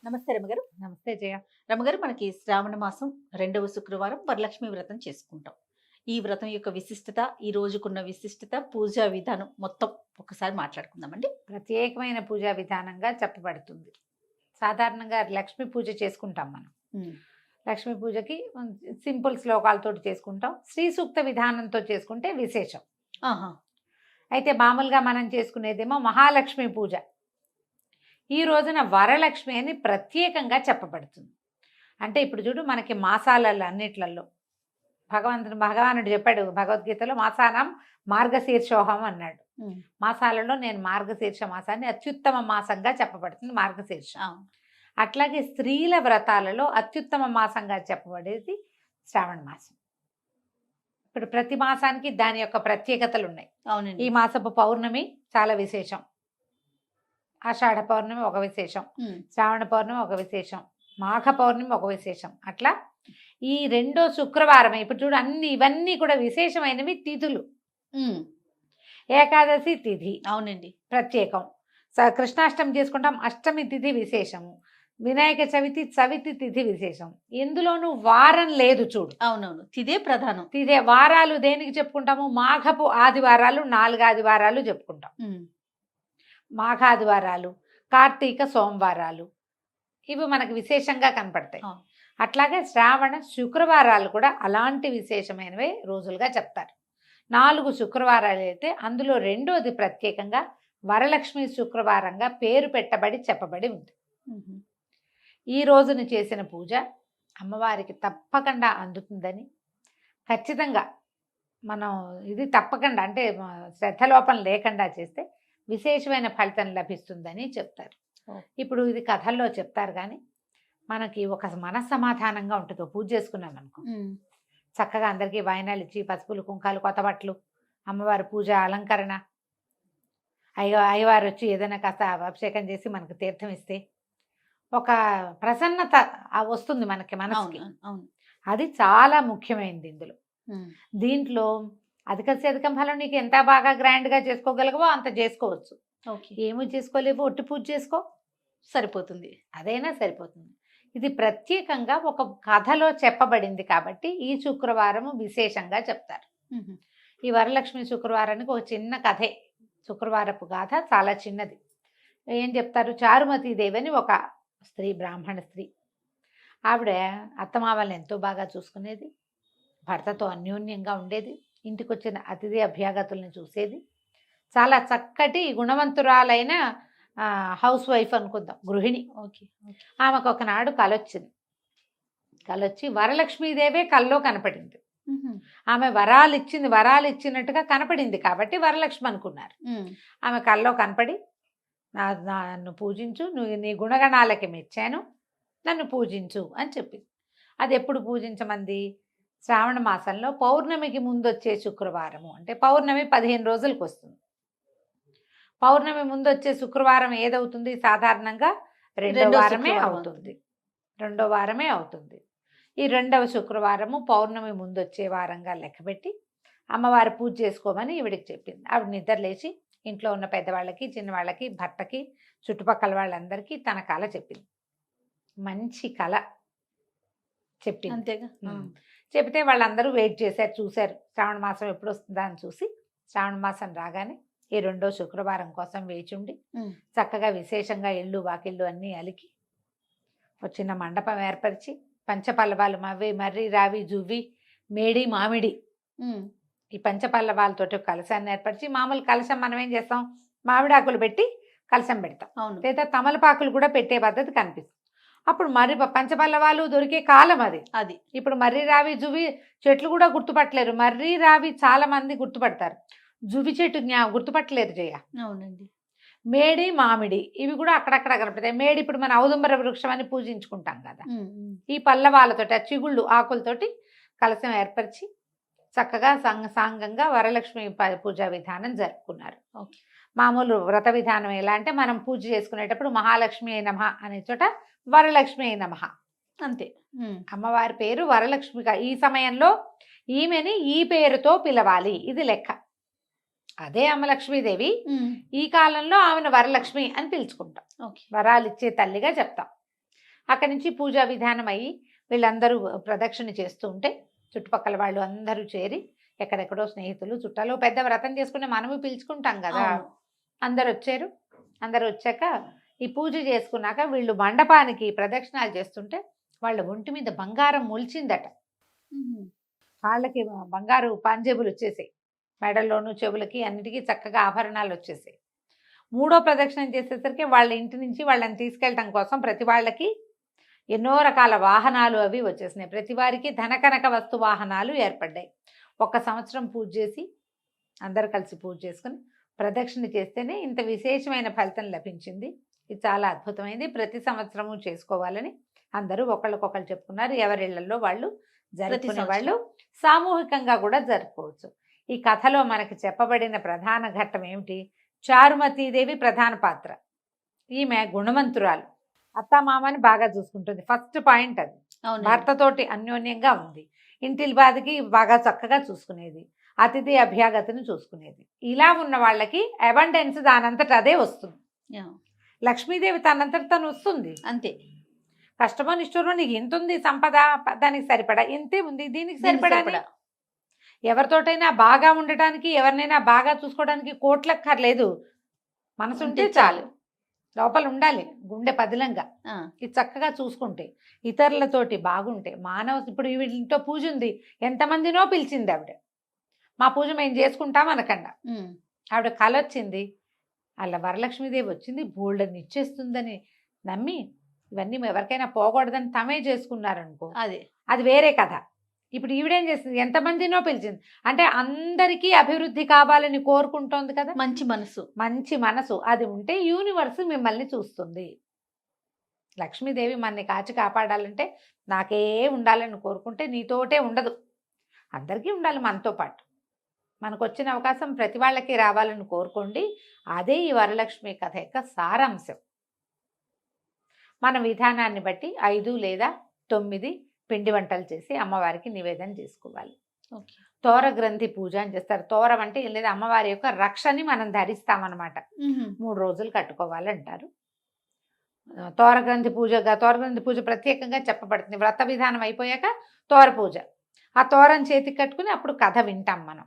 నమస్తే రమగారు. నమస్తే జయ. రమగారు, మనకి శ్రావణ మాసం 2వ శుక్రవారం వరలక్ష్మి వ్రతం చేసుకుంటాం. ఈ వ్రతం యొక్క విశిష్టత, ఈ రోజుకున్న విశిష్టత, పూజా విధానం మొత్తం ఒకసారి మాట్లాడుకుందామండి. ప్రత్యేకమైన పూజా విధానంగా చెప్పబడుతుంది. సాధారణంగా లక్ష్మీ పూజ చేసుకుంటాం మనం. లక్ష్మీ పూజకి సింపుల్ శ్లోకాలతోటి చేసుకుంటాం. శ్రీ సూక్త విధానంతో చేసుకుంటే విశేషం. ఆహా! అయితే మామూలుగా మనం చేసుకునేదేమో మహాలక్ష్మి పూజ. ఈ రోజున వరలక్ష్మి అని ప్రత్యేకంగా చెప్పబడుతుంది. అంటే ఇప్పుడు చూడు, మనకి మాసాలలో అన్నిట్లలో భగవానుడు చెప్పాడు భగవద్గీతలో, మాసానం మార్గశీర్షోహం అన్నాడు. మాసాలలో నేను మార్గశీర్ష మాసాన్ని అత్యుత్తమ మాసంగా చెప్పబడుతుంది మార్గశీర్ష. అట్లాగే స్త్రీల వ్రతాలలో అత్యుత్తమ మాసంగా చెప్పబడేది శ్రావణ మాసం. ఇప్పుడు ప్రతి మాసానికి దాని యొక్క ప్రత్యేకతలు ఉన్నాయి. అవునండి. ఈ మాసపు పౌర్ణమి చాలా విశేషం, ఆషాఢ పౌర్ణమి ఒక విశేషం, శ్రావణ పౌర్ణమి ఒక విశేషం, మాఘ పౌర్ణమి ఒక విశేషం. అట్లా ఈ 2వ శుక్రవారం ఇప్పుడు చూడు, ఇవన్నీ కూడా విశేషమైనవి తిథులు. ఏకాదశి తిథి అవునండి ప్రత్యేకం. కృష్ణాష్టమి చేసుకుంటాం, అష్టమి తిథి విశేషము. వినాయక చవితి తిథి విశేషం. ఎందులోనూ వారం లేదు చూడు. అవునవును, తిదే ప్రధానం. తిదే వారాలు దేనికి చెప్పుకుంటాము? మాఘపు ఆదివారాలు 4 ఆదివారాలు చెప్పుకుంటాం. మాఘాదివారాలు, కార్తీక సోమవారాలు, ఇవి మనకు విశేషంగా కనపడతాయి. అట్లాగే శ్రావణ శుక్రవారాలు కూడా అలాంటి విశేషమైనవే రోజులుగా చెప్తారు. 4 శుక్రవారాలు అయితే అందులో 2వది ప్రత్యేకంగా వరలక్ష్మి శుక్రవారంగా పేరు పెట్టబడి చెప్పబడి ఉంది. ఈ రోజున చేసిన పూజ అమ్మవారికి తప్పకుండా అందుతుందని, ఖచ్చితంగా మనం ఇది తప్పకుండా, అంటే శ్రద్ధలోపం లేకుండా చేస్తే విశేషమైన ఫలితం లభిస్తుందని చెప్తారు. ఇప్పుడు ఇది కథల్లో చెప్తారు, కానీ మనకి ఒక మనస్సమాధానంగా ఉంటుంది. పూజ చేసుకున్నాం అనుకో, చక్కగా అందరికీ వాయినాలు ఇచ్చి పసుపులు కుంకాలు కొత్త బట్టలు, అమ్మవారి పూజ అలంకరణ, అయ్యవారు వచ్చి ఏదైనా కాస్త అభిషేకం చేసి మనకు తీర్థం ఇస్తే ఒక ప్రసన్నత వస్తుంది మనకి మనసుకి. అది చాలా ముఖ్యమైనది ఇందులో. దీంట్లో అధికం ఫలం నీకు ఎంత బాగా గ్రాండ్గా చేసుకోగలగవో అంత చేసుకోవచ్చు. ఏమీ చేసుకోలేవు, ఒట్టి పూజ చేసుకో, సరిపోతుంది. అదైనా సరిపోతుంది. ఇది ప్రత్యేకంగా ఒక కథలో చెప్పబడింది కాబట్టి ఈ శుక్రవారము విశేషంగా చెప్తారు. ఈ వరలక్ష్మి శుక్రవారానికి ఒక చిన్న కథే. శుక్రవారపు గాథ చాలా చిన్నది. ఏం చెప్తారు? చారుమతి దేవి అని ఒక స్త్రీ, బ్రాహ్మణ స్త్రీ. ఆవిడ అత్తమామల్ని ఎంతో బాగా చూసుకునేది, భర్తతో అన్యోన్యంగా ఉండేది, ఇంటికి వచ్చిన అతిథి అభ్యాగతుల్ని చూసేది. చాలా చక్కటి గుణవంతురాలైన హౌస్ వైఫ్ అనుకుందాం, గృహిణి. ఆమెకు ఒకనాడు కలొచ్చి వరలక్ష్మీదేవే కల్లో కనపడింది. ఆమె వరాలు ఇచ్చినట్టుగా కనపడింది కాబట్టి వరలక్ష్మి అనుకున్నారు. ఆమె కల్లో కనపడి, నన్ను పూజించు, నీ గుణగణాలకి మెచ్చాను, నన్ను పూజించు అని చెప్పింది. అది ఎప్పుడు పూజించమంది? శ్రావణ మాసంలో పౌర్ణమికి ముందు వచ్చే శుక్రవారము. అంటే పౌర్ణమి 15 రోజులకు వస్తుంది. పౌర్ణమి ముందు వచ్చే శుక్రవారం ఏదవుతుంది? సాధారణంగా 2వ వారమే అవుతుంది. 2వ వారమే అవుతుంది. ఈ 2వ శుక్రవారము పౌర్ణమి ముందు వచ్చే వారంగా లెక్కబెట్టి అమ్మవారి పూజ చేసుకోమని ఈవిడికి చెప్పింది. ఆవిడ నిద్రలేచి ఇంట్లో ఉన్న పెద్దవాళ్ళకి, చిన్నవాళ్ళకి, భర్తకి, చుట్టుపక్కల వాళ్ళందరికీ తన కళ చెప్పింది. మంచి కళ చెప్పింది. అంతేగా. చెప్తే వాళ్ళందరూ వెయిట్ చేశారు, చూశారు శ్రావణ మాసం ఎప్పుడు వస్తుందా అని. చూసి శ్రావణ మాసం రాగానే ఈ 2వ శుక్రవారం కోసం వేచి ఉండి చక్కగా విశేషంగా ఇళ్ళు వాకిళ్ళు అన్నీ అలికి ఒక చిన్న మండపం ఏర్పరిచి పంచపల్లవాలు మర్రి, రావి, జువ్వి, మేడి, మామిడి, ఈ పంచపల్లవాలతోటి కలశాన్ని ఏర్పరిచి, మామూలు కలశం మనం ఏం చేస్తాం, మామిడాకులు పెట్టి కలశం పెడతాం, లేదా తమలపాకులు కూడా పెట్టే పద్ధతి కనిపిస్తుంది. అప్పుడు పంచపల్లవాలు దొరికే కాలం అది. ఇప్పుడు మర్రి, రావి, జువ్వి చెట్లు కూడా గుర్తుపట్టలేరు. మర్రి, రావి చాలా మంది గుర్తుపడతారు, జువ్వి చెట్టు గుర్తుపట్టలేరు జయ. అవునండి. మేడి, మామిడి ఇవి కూడా అక్కడక్కడ కనపడతాయి. మేడి ఇప్పుడు మన ఔదుంబర వృక్షం అని పూజించుకుంటాం కదా. ఈ పల్లవాలతోటి, ఆ చిగుళ్ళు ఆకులతోటి కలశం ఏర్పరిచి చక్కగా సాంగంగా వరలక్ష్మి పూజా విధానం జరుపుకున్నారు. మామూలు వ్రత విధానం ఎలా అంటే, మనం పూజ చేసుకునేటప్పుడు మహాలక్ష్మి అయి నమః అనే చోట వరలక్ష్మి అయి నమః అంతే. అమ్మవారి పేరు వరలక్ష్మిగా ఈ సమయంలో ఈమెని ఈ పేరుతో పిలవాలి, ఇది లెక్క. అదే అమ్మ లక్ష్మీదేవి, ఈ కాలంలో ఆమెను వరలక్ష్మి అని పిలుచుకుంటాం, వరాలు ఇచ్చే తల్లిగా చెప్తాం. అక్కడి నుంచి పూజా విధానం అయ్యి వీళ్ళందరూ ప్రదక్షిణ చేస్తూ ఉంటే చుట్టుపక్కల వాళ్ళు అందరూ చేరి ఎక్కడెక్కడో స్నేహితులు చుట్టాలు పెద్ద వ్రతం చేసుకుని మనము పిలుచుకుంటాం కదా. అవును. అందరు వచ్చారు. అందరు వచ్చాక ఈ పూజ చేసుకున్నాక వీళ్ళు మండపానికి ప్రదక్షిణాలు చేస్తుంటే వాళ్ళ ఒంటి మీద బంగారం మొలిచిందట. వాళ్ళకి బంగారు పాంజేబులు వచ్చేసాయి, మెడల్లోనూ చెవులకి అన్నిటికీ చక్కగా ఆభరణాలు వచ్చేసాయి. మూడో ప్రదక్షిణం చేసేసరికి వాళ్ళ ఇంటి నుంచి వాళ్ళని తీసుకెళ్ళటం కోసం ప్రతి వాళ్ళకి ఎన్నో రకాల వాహనాలు అవి వచ్చేసినాయి. ప్రతి వారికి ధనకనక వస్తు వాహనాలు ఏర్పడ్డాయి. 1 సంవత్సరం పూజ చేసి అందరు కలిసి పూజ చేసుకుని ప్రదక్షిణ చేస్తేనే ఇంత విశేషమైన ఫలితం లభించింది. ఇది చాలా అద్భుతమైంది. ప్రతి సంవత్సరము చేసుకోవాలని అందరూ ఒకళ్ళకొకళ్ళు చెప్పుకున్నారు. ఎవరిళ్లలో వాళ్ళు జరుపుకునే వాళ్ళు సామూహికంగా కూడా జరుపుకోవచ్చు. ఈ కథలో మనకి చెప్పబడిన ప్రధాన ఘట్టం ఏమిటి? చారుమతీదేవి ప్రధాన పాత్ర. ఈమె గుణవంతురాలు, అత్తమామని బాగా చూసుకుంటుంది. ఫస్ట్ పాయింట్ అది. భర్తతోటి అన్యోన్యంగా ఉంది, ఇంటిల్ బాధకి బాగా చక్కగా చూసుకునేది, అతిథి అభ్యాగతిని చూసుకునేది. ఇలా ఉన్న వాళ్ళకి అబండెన్స్ దానంతట అదే వస్తుంది. లక్ష్మీదేవి తనంతట తను వస్తుంది అంతే. కష్టమో నిష్ఠూరమో నీకు ఎంత ఉంది సంపద, దానికి సరిపడా ఇంతే ఉంది, దీనికి సరిపడా. ఎవరితోటైనా బాగా ఉండటానికి, ఎవరినైనా బాగా చూసుకోవడానికి కోట్లక్కర్లేదు, మనసు ఉంటే చాలు. లోపల ఉండాలి గుండె పదిలంగా. ఇది చక్కగా చూసుకుంటే, ఇతరులతోటి బాగుంటే, మానవ ఇప్పుడు వీళ్ళతో పూజ ఉంది, ఎంతమందినో పిలిచింది ఆవిడ. మా పూజ మేము చేసుకుంటాం అనకుండా ఆవిడ కల వచ్చింది, అలా వరలక్ష్మీదేవి వచ్చింది, బోల్డని ఇచ్చేస్తుందని నమ్మి ఇవన్నీ ఎవరికైనా పోకూడదని తమే చేసుకున్నారనుకో, అది వేరే కథ. ఇప్పుడు ఈవిడేం చేస్తుంది, ఎంతమందినో పిలిచింది అంటే అందరికీ అభివృద్ధి కావాలని కోరుకుంటోంది కదా. మంచి మనసు అది ఉంటే యూనివర్స్ మిమ్మల్ని చూస్తుంది. లక్ష్మీదేవి మనని కాచి కాపాడాలంటే నాకే ఉండాలని కోరుకుంటే నీతోటే ఉండదు, అందరికీ ఉండాలి మనతో పాటు. మనకు వచ్చిన అవకాశం ప్రతి వాళ్ళకి రావాలని కోరుకోండి. అదే ఈ వరలక్ష్మి కథ యొక్క సారాంశం. మన విధానాన్ని బట్టి 5 లేదా 9 పిండి వంటలు చేసి అమ్మవారికి నివేదన చేసుకోవాలి. తోర గ్రంథి పూజ అని చేస్తారు. తోరం అంటే ఏం లేదు, అమ్మవారి యొక్క రక్షని మనం ధరిస్తామన్నమాట. 3 రోజులు కట్టుకోవాలంటారు. తోర గ్రంథి పూజ ప్రత్యేకంగా చెప్పబడుతుంది. వ్రత విధానం అయిపోయాక తోర పూజ, ఆ తోరం చేతికి కట్టుకుని అప్పుడు కథ వింటాం మనం.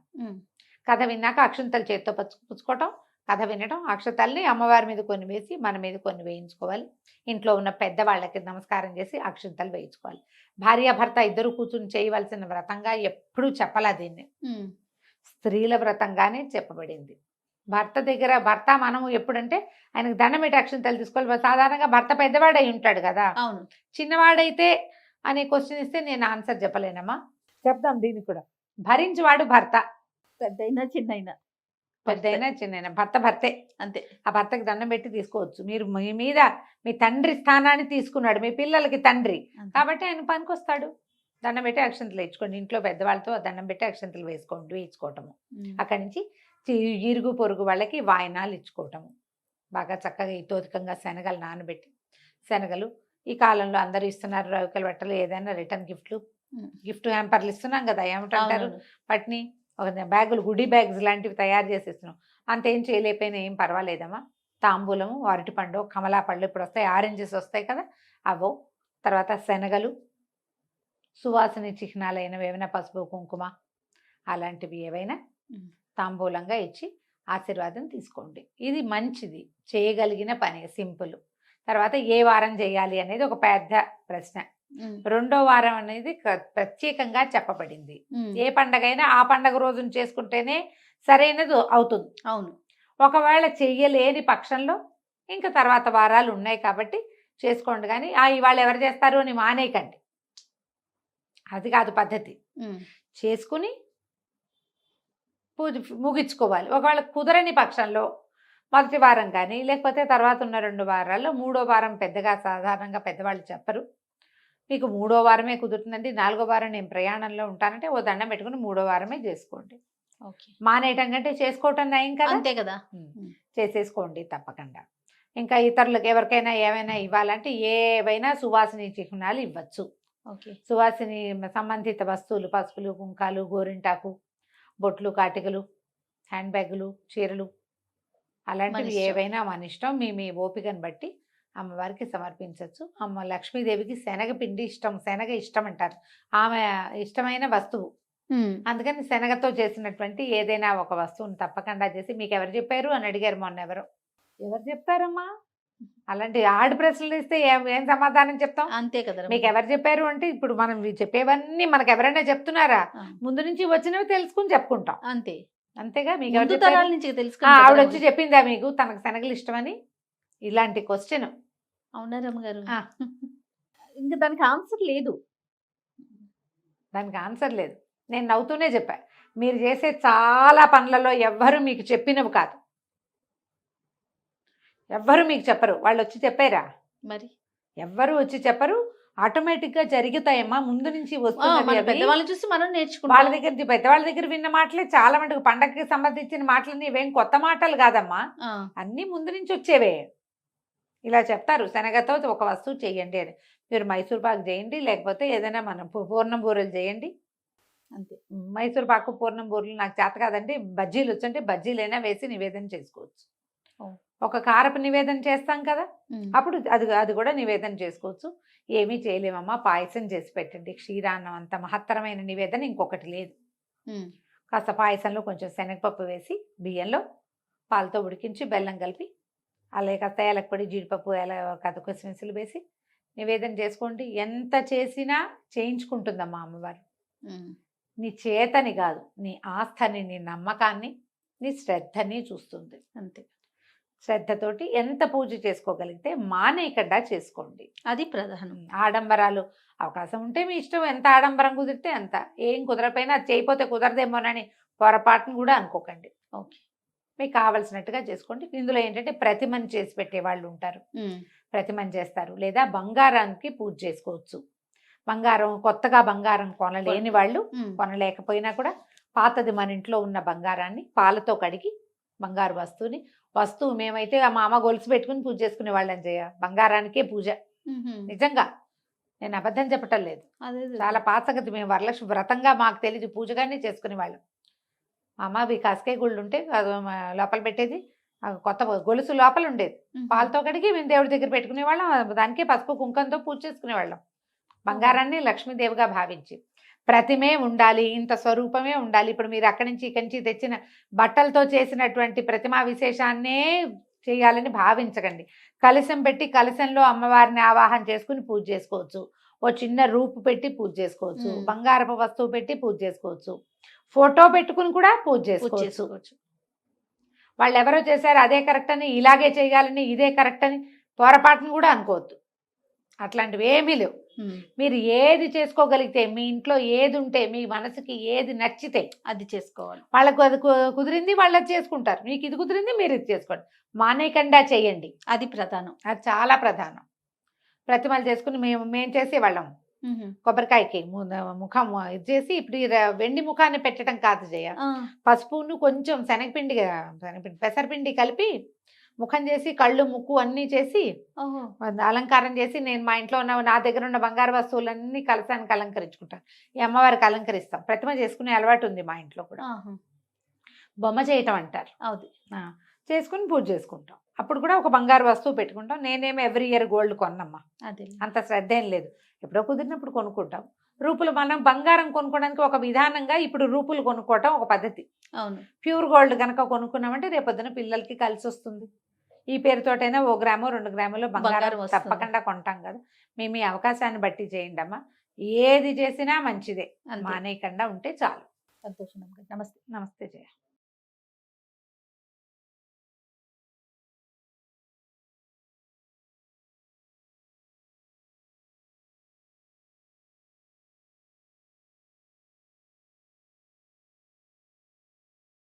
కథ విన్నాక అక్షంతలు చేతితో పుచ్చుకోవటం, కథ వినడం, అక్షతల్ని అమ్మవారి మీద కొన్ని వేసి మన మీద కొన్ని వేయించుకోవాలి. ఇంట్లో ఉన్న పెద్దవాళ్ళకి నమస్కారం చేసి అక్షంతలు వేయించుకోవాలి. భార్యాభర్త ఇద్దరు కూర్చుని చేయవలసిన వ్రతంగా ఎప్పుడూ చెప్పలా దీన్ని, స్త్రీల వ్రతంగానే చెప్పబడింది. భర్త మనము ఎప్పుడంటే ఆయనకు దండం పెట్టి అక్షంతలు తీసుకోవాలి. సాధారణంగా భర్త పెద్దవాడై ఉంటాడు కదా, చిన్నవాడైతే అనే క్వశ్చన్ ఇస్తే నేను ఆన్సర్ చెప్పలేనమ్మా, చెప్దాం దీనికి కూడా. భరించేవాడు భర్త, పెద్దయినా చిన్నైనా భర్త భర్తే అంతే. ఆ భర్తకి దండం పెట్టి తీసుకోవచ్చు. మీరు మీ మీద మీ తండ్రి స్థానాన్ని తీసుకున్నాడు, మీ పిల్లలకి తండ్రి కాబట్టి ఆయన పనికొస్తాడు. దండం పెట్టి అక్షంతలు వేయించుకోండి. ఇంట్లో పెద్దవాళ్ళతో దండం పెట్టి అక్షంతలు వేయించుకోవటము. అక్కడి నుంచి ఇరుగు పొరుగు వాళ్ళకి వాయినాలు ఇచ్చుకోవటము. బాగా చక్కగా ఇతోధికంగా శనగలు నానబెట్టి, శనగలు ఈ కాలంలో అందరూ ఇస్తున్నారు, రవికల బట్టలు, ఏదైనా రిటర్న్ గిఫ్ట్ హ్యాంపర్లు ఇస్తున్నాం కదా, ఏమిటంటారు వాటిని, బ్యాగులు, గుడి బ్యాగ్స్ లాంటివి తయారు చేసి ఇస్తున్నాం. అంతేం చేయలేకపోయినా ఏం పర్వాలేదమ్మా. తాంబూలము, అరటిపండు, కమలా పళ్ళు ఇప్పుడు వస్తాయి, ఆరెంజెస్ వస్తాయి కదా, అవో. తర్వాత శనగలు, సువాసన చిహ్నాలైనవి ఏమైనా పసుపు కుంకుమ అలాంటివి ఏవైనా తాంబూలంగా ఇచ్చి ఆశీర్వాదం తీసుకోండి. ఇది మంచిది, చేయగలిగిన పని, సింపుల్. తర్వాత ఏ వారం చేయాలి అనేది ఒక పెద్ద ప్రశ్న. 2వ వారం అనేది ప్రత్యేకంగా చెప్పబడింది. ఏ పండగైనా ఆ పండగ రోజున చేసుకుంటేనే సరైనది అవుతుంది. అవును, ఒకవేళ చెయ్యలేని పక్షంలో ఇంకా తర్వాత వారాలు ఉన్నాయి కాబట్టి చేసుకోండి. కానీ ఇవాళ ఎవరు చేస్తారు అని మానేయకండి, అది కాదు పద్ధతి. చేసుకుని పూజ ముగించుకోవాలి. ఒకవేళ కుదరని పక్షంలో మొదటి వారం కానీ, లేకపోతే తర్వాత ఉన్న 2 వారాల్లో 3వ వారం పెద్దగా సాధారణంగా పెద్దవాళ్ళు చెప్పరు. మీకు 3వ వారమే కుదురుతుందండి, 4వ వారం నేను ప్రయాణంలో ఉంటానంటే ఓ దండం పెట్టుకుని 3వ వారమే చేసుకోండి. మానేయటం కంటే చేసుకోవటం నయం కదా, అంతే కదా. చేసేసుకోండి తప్పకుండా. ఇంకా ఇతరులకు ఎవరికైనా ఏమైనా ఇవ్వాలంటే ఏవైనా సువాసిని చిహ్నాలు ఇవ్వచ్చు. సువాసిని సంబంధిత వస్తువులు, పసుపులు, కుంకాలు, గోరింటాకు, బొట్లు, కాటికలు, హ్యాండ్ బ్యాగులు, చీరలు అలాంటివి ఏవైనా మన ఇష్టం. మీ ఓపికను బట్టి అమ్మవారికి సమర్పించవచ్చు. అమ్మ లక్ష్మీదేవికి శనగపిండి ఇష్టం, శనగ ఇష్టం అంటారు, ఆమె ఇష్టమైన వస్తువు. అందుకని శనగతో చేసినటువంటి ఏదైనా ఒక వస్తువుని తప్పకుండా చేసి, మీకు ఎవరు చెప్పారు అని అడిగారు మొన్న ఎవరు చెప్తారమ్మా అలాంటి ఆడి ప్రశ్నలు ఇస్తే ఏం సమాధానం చెప్తాం? అంతే కదా. మీకు ఎవరు చెప్పారు అంటే ఇప్పుడు మనం చెప్పేవన్నీ మనకు ఎవరైనా చెప్తున్నారా? ముందు నుంచి వచ్చినవి తెలుసుకుని చెప్పుకుంటాం అంతే. అంతేగా. మీకు ముందు తరాల నుంచి తెలుసు. ఆవిడ వచ్చి చెప్పిందా మీకు తనకు శనగలు ఇష్టమని? ఇలాంటి క్వశ్చన్. అవునా రమ్మగారు? ఇంకా దానికి ఆన్సర్ లేదు. దానికి ఆన్సర్ లేదు. నేను నవ్వుతూనే చెప్పా, మీరు చేసే చాలా పనులలో ఎవ్వరు మీకు చెప్పినవి కాదు, ఎవ్వరు మీకు చెప్పరు. వాళ్ళు వచ్చి చెప్పారా? మరి ఎవ్వరు వచ్చి చెప్పరు. ఆటోమేటిక్ గా జరుగుతాయమ్మా, ముందు నుంచి వస్తుంది. పెద్దవాళ్ళని చూసి మనం నేర్చుకుంటాం. వాళ్ళ దగ్గర, పెద్దవాళ్ళ దగ్గర విన్న మాటలే చాలా మటుకు. పండగకి సంబంధించిన మాటలన్నీ ఇవేం కొత్త మాటలు కాదమ్మా, అన్ని ముందు నుంచి వచ్చేవే. ఇలా చెప్తారు, శనగతో ఒక వస్తువు చేయండి అని. మీరు మైసూర్ పాకు చేయండి, లేకపోతే ఏదైనా మనం పూర్ణం బూరెలు చేయండి అంతే. మైసూర్ పాకు పూర్ణం బూరెలు నాకు చేత కాదండి, బజ్జీలు వచ్చంటే బజ్జీలైనా వేసి నివేదన చేసుకోవచ్చు. ఒక కారపు నివేదన చేస్తాం కదా, అప్పుడు అది కూడా నివేదన చేసుకోవచ్చు. ఏమీ చేయలేమమ్మా, పాయసం చేసి పెట్టండి. క్షీరాన్నం అంత మహత్తరమైన నివేదన ఇంకొకటి లేదు. కాస్త పాయసంలో కొంచెం శనగపప్పు వేసి, బియ్యంలో పాలతో ఉడికించి బెల్లం కలిపి, అలాగే కాస్త ఏలకపొడి, జీడిపప్పు, కిస్మిస్సులు వేసి నివేదన చేసుకోండి. ఎంత చేసినా చేయించుకుంటుందమ్మా అమ్మవారు. నీ చేతని కాదు, నీ ఆస్థని, నీ నమ్మకాన్ని, నీ శ్రద్ధని చూస్తుంది అంతే. శ్రద్ధతోటి ఎంత పూజ చేసుకోగలిగితే మానేయకుండా చేసుకోండి, అది ప్రధానం. ఆడంబరాలు అవకాశం ఉంటే మీ ఇష్టం, ఎంత ఆడంబరం కుదిరితే అంత. ఏం కుదరపోయినా అది చేయకపోతే కుదరదేమోనని పొరపాటును కూడా అనుకోకండి. ఓకే, మీకు కావలసినట్టుగా చేసుకోండి. ఇందులో ఏంటంటే ప్రతిమని చేసి పెట్టే వాళ్ళు ఉంటారు, ప్రతిమని చేస్తారు. లేదా బంగారానికి పూజ చేసుకోవచ్చు. బంగారం, కొత్తగా బంగారం కొనలేని వాళ్ళు, కొనలేకపోయినా కూడా పాతది మన ఇంట్లో ఉన్న బంగారాన్ని పాలతో కడిగి బంగారు వస్తువు మేమైతే మా అమ్మ గొలుసు పెట్టుకుని పూజ చేసుకునే వాళ్ళని చేయ, బంగారానికే పూజ. నిజంగా నేను అబద్ధం చెప్పటం లేదు, చాలా పాత సంగతి. మేము వరలక్ష్మి వ్రతంగా మాకు తెలియదు, పూజగానే చేసుకునే వాళ్ళం. మా అమ్మ కాసకాయ గుళ్ళు ఉంటే లోపల పెట్టేది, కొత్త గొలుసు లోపల ఉండేది, పాలతో కడిగి మేము దేవుడి దగ్గర పెట్టుకునే వాళ్ళం. దానికే పసుపు కుంకంతో పూజ చేసుకునే వాళ్ళం. బంగారాన్ని లక్ష్మీదేవిగా భావించి ప్రతిమే ఉండాలి, ఇంత స్వరూపమే ఉండాలి. ఇప్పుడు మీరు అక్కడి నుంచి ఇక్కడి నుంచి తెచ్చిన బట్టలతో చేసినటువంటి ప్రతిమా విశేషాన్నే చేయాలని భావించకండి. కలశం పెట్టి కలశంలో అమ్మవారిని ఆవాహన చేసుకుని పూజ చేసుకోవచ్చు. ఓ చిన్న రూపు పెట్టి పూజ చేసుకోవచ్చు, బంగారపు వస్తువు పెట్టి పూజ చేసుకోవచ్చు, ఫోటో పెట్టుకుని కూడా పూజ చేసుకోవచ్చు. వాళ్ళు ఎవరో చేశారు అదే కరెక్ట్ అని, ఇలాగే చేయాలని, ఇదే కరెక్ట్ అని పొరపాటును కూడా అనుకోవద్దు. అట్లాంటివి ఏమీ లేవు. మీరు ఏది చేసుకోగలిగితే, మీ ఇంట్లో ఏది ఉంటే, మీ మనసుకి ఏది నచ్చితే అది చేసుకోవాలి. వాళ్ళకు అది కుదిరింది వాళ్ళు అది చేసుకుంటారు, మీకు ఇది కుదిరింది మీరు ఇది చేసుకోండి. మానేయకుండా చేయండి, అది ప్రధానం, అది చాలా ప్రధానం. ప్రతిమలు చేసుకుని మేము చేసేవాళ్ళం. కొబ్బరికాయకి ముఖం ఇది చేసి, ఇప్పుడు వెండి ముఖాన్ని పెట్టడం కాదు జయ, పసుపును కొంచెం శనగపిండి పెసరపిండి కలిపి ముఖం చేసి, కళ్ళు ముక్కు అన్నీ చేసి అలంకారం చేసి, నేను మా ఇంట్లో ఉన్న నా దగ్గర ఉన్న బంగారు వస్తువులన్నీ కలశానికి అలంకరించుకుంటాను. ఈ అమ్మవారికి అలంకరిస్తాం. ప్రతిమ చేసుకునే అలవాటు ఉంది మా ఇంట్లో కూడా. బొమ్మ చేయటం అంటారు, అవుది. చేసుకుని పూజ చేసుకుంటాం. అప్పుడు కూడా ఒక బంగారు వస్తువు పెట్టుకుంటాం. నేనేమో ఎవ్రీ ఇయర్ గోల్డ్ కొన్నమ్మా, అది అంత శ్రద్ధ ఏం లేదు. ఎప్పుడో కుదిరినప్పుడు కొనుక్కుంటాం. రూపులు మనం బంగారం కొనుక్కోవడానికి ఒక విధానంగా, ఇప్పుడు రూపులు కొనుక్కోవటం ఒక పద్ధతి. అవును, ప్యూర్ గోల్డ్ కనుక కొనుక్కున్నామంటే రేపొద్దున పిల్లలకి కలిసి వస్తుంది. ఈ పేరుతోటైనా 1 గ్రాము 2 గ్రాములు బంగారం తప్పకుండా కొంటాం కదా. మేము ఈ అవకాశాన్ని బట్టి చేయండి అమ్మా. ఏది చేసినా మంచిదే, మానేయకుండా ఉంటే చాలు. సంతోషం. నమస్తే. నమస్తే జయ.